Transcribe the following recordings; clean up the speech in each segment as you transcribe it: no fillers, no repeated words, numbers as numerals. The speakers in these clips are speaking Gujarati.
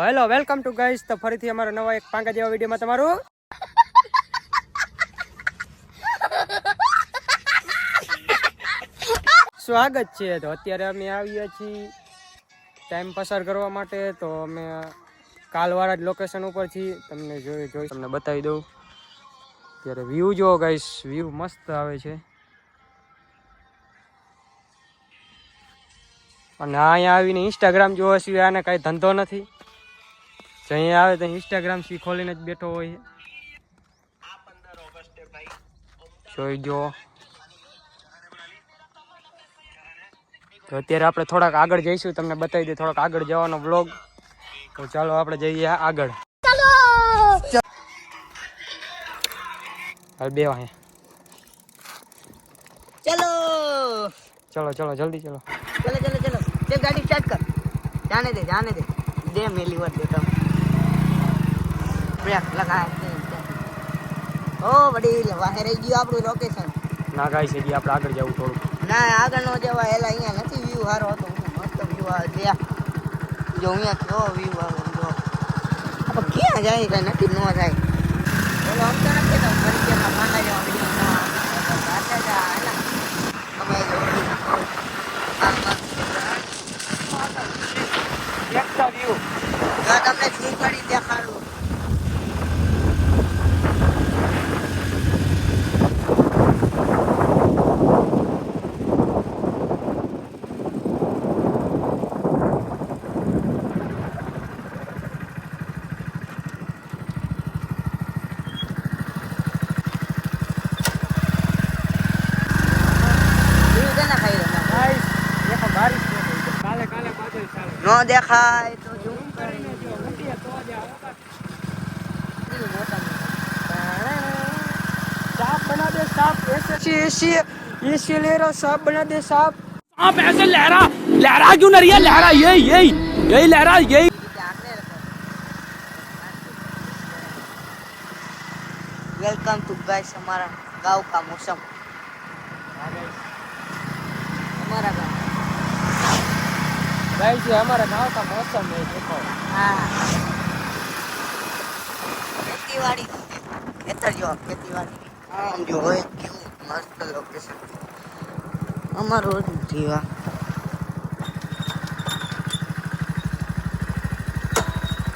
Hello welcome to guys. તો ફરીથી અમારો નવા એક પાંકા જેવા વિડીયોમાં તમારું સ્વાગત છે. તો અત્યારે અમે આવ્યા છીએ ટાઈમ પસાર કરવા માટે. તો અમે કાલવાળા જ લોકેશન ઉપર છીએ. તમને જોઈ તમને બતાવી દઉં. અત્યારે વ્યૂ જો ગાઈસ, વ્યૂ મસ્ત આવે છે. અને અહીંયા આવીને ઇન્સ્ટાગ્રામ જોવા સિવાય આને કાંઈ ધંધો નથી. અહીંયા આવે તો ઇન્સ્ટાગ્રામ સી ખોલીને જ બેઠો હોય. જોઈ જો. તો અત્યારે આપણે થોડાક આગળ જઈશું, તમને બતાવી દઈએ થોડાક આગળ જવાનો બ્લોગ. તો ચાલો આપણે જઈએ આગળ. હાલ બે વાહે चलो चलो चलो जल्दी चलो चलो चलो चलो चल गाड़ी स्टार्ट कर. जाने दे मेली वर देता हूँ. ब्रेक लगा ओ बड़ी वाहे रही गયું આપણું લોકેશન. ના ગાઈસ હજી આપણે આગળ જવું થોડું. ના આગળ નો જવાય, એલા અહીંયા નથી વ્યૂ સારો હતો. મસ્ત વ્યૂ આવે છે. જો અહીંયા કેવો વ્યૂ આવે જો. આપણે ક્યાં જાય કઈ નક્કી ન થાય. બોલો આમ તો નથી તો પરિચયમાં માંડા જેવા વિડીયો આટલા જ આલા અમે એકતા વ્યૂ તમને ઝૂમ કરી દેખાડું. નો દેખાય તો ઝૂમ કરીને सांप बना दे सांप, ऐसे ले रहा सांप बना दे सांप. सांप ऐसे लहरा क्यों नहीं है? लहरा यही लहरा यही. वेलकम टू गाइस हमारा गांव का मौसम. हमारा गांव गाइस ये हमारा गांव का मौसम है. देखो हाँ खेतीवाड़ी खेतर जो खेतीवाड़ी आम जो है क्यों मस्त लोकेशन અમારો જીવા.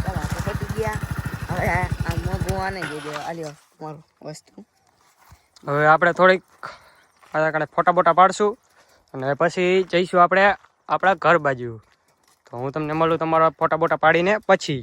ચાલો આપણે ખેતી ગયા. હવે આ મોગવાને જે દે આલ્યો મારું વસ્તુ. હવે આપણે થોડીક આગળ ફોટા બોટા પાડશું અને પછી જઈશું આપણે આપણા ઘર બાજુ. તો હું તમને મળું તમારા ફોટા બોટા પાડીને પછી.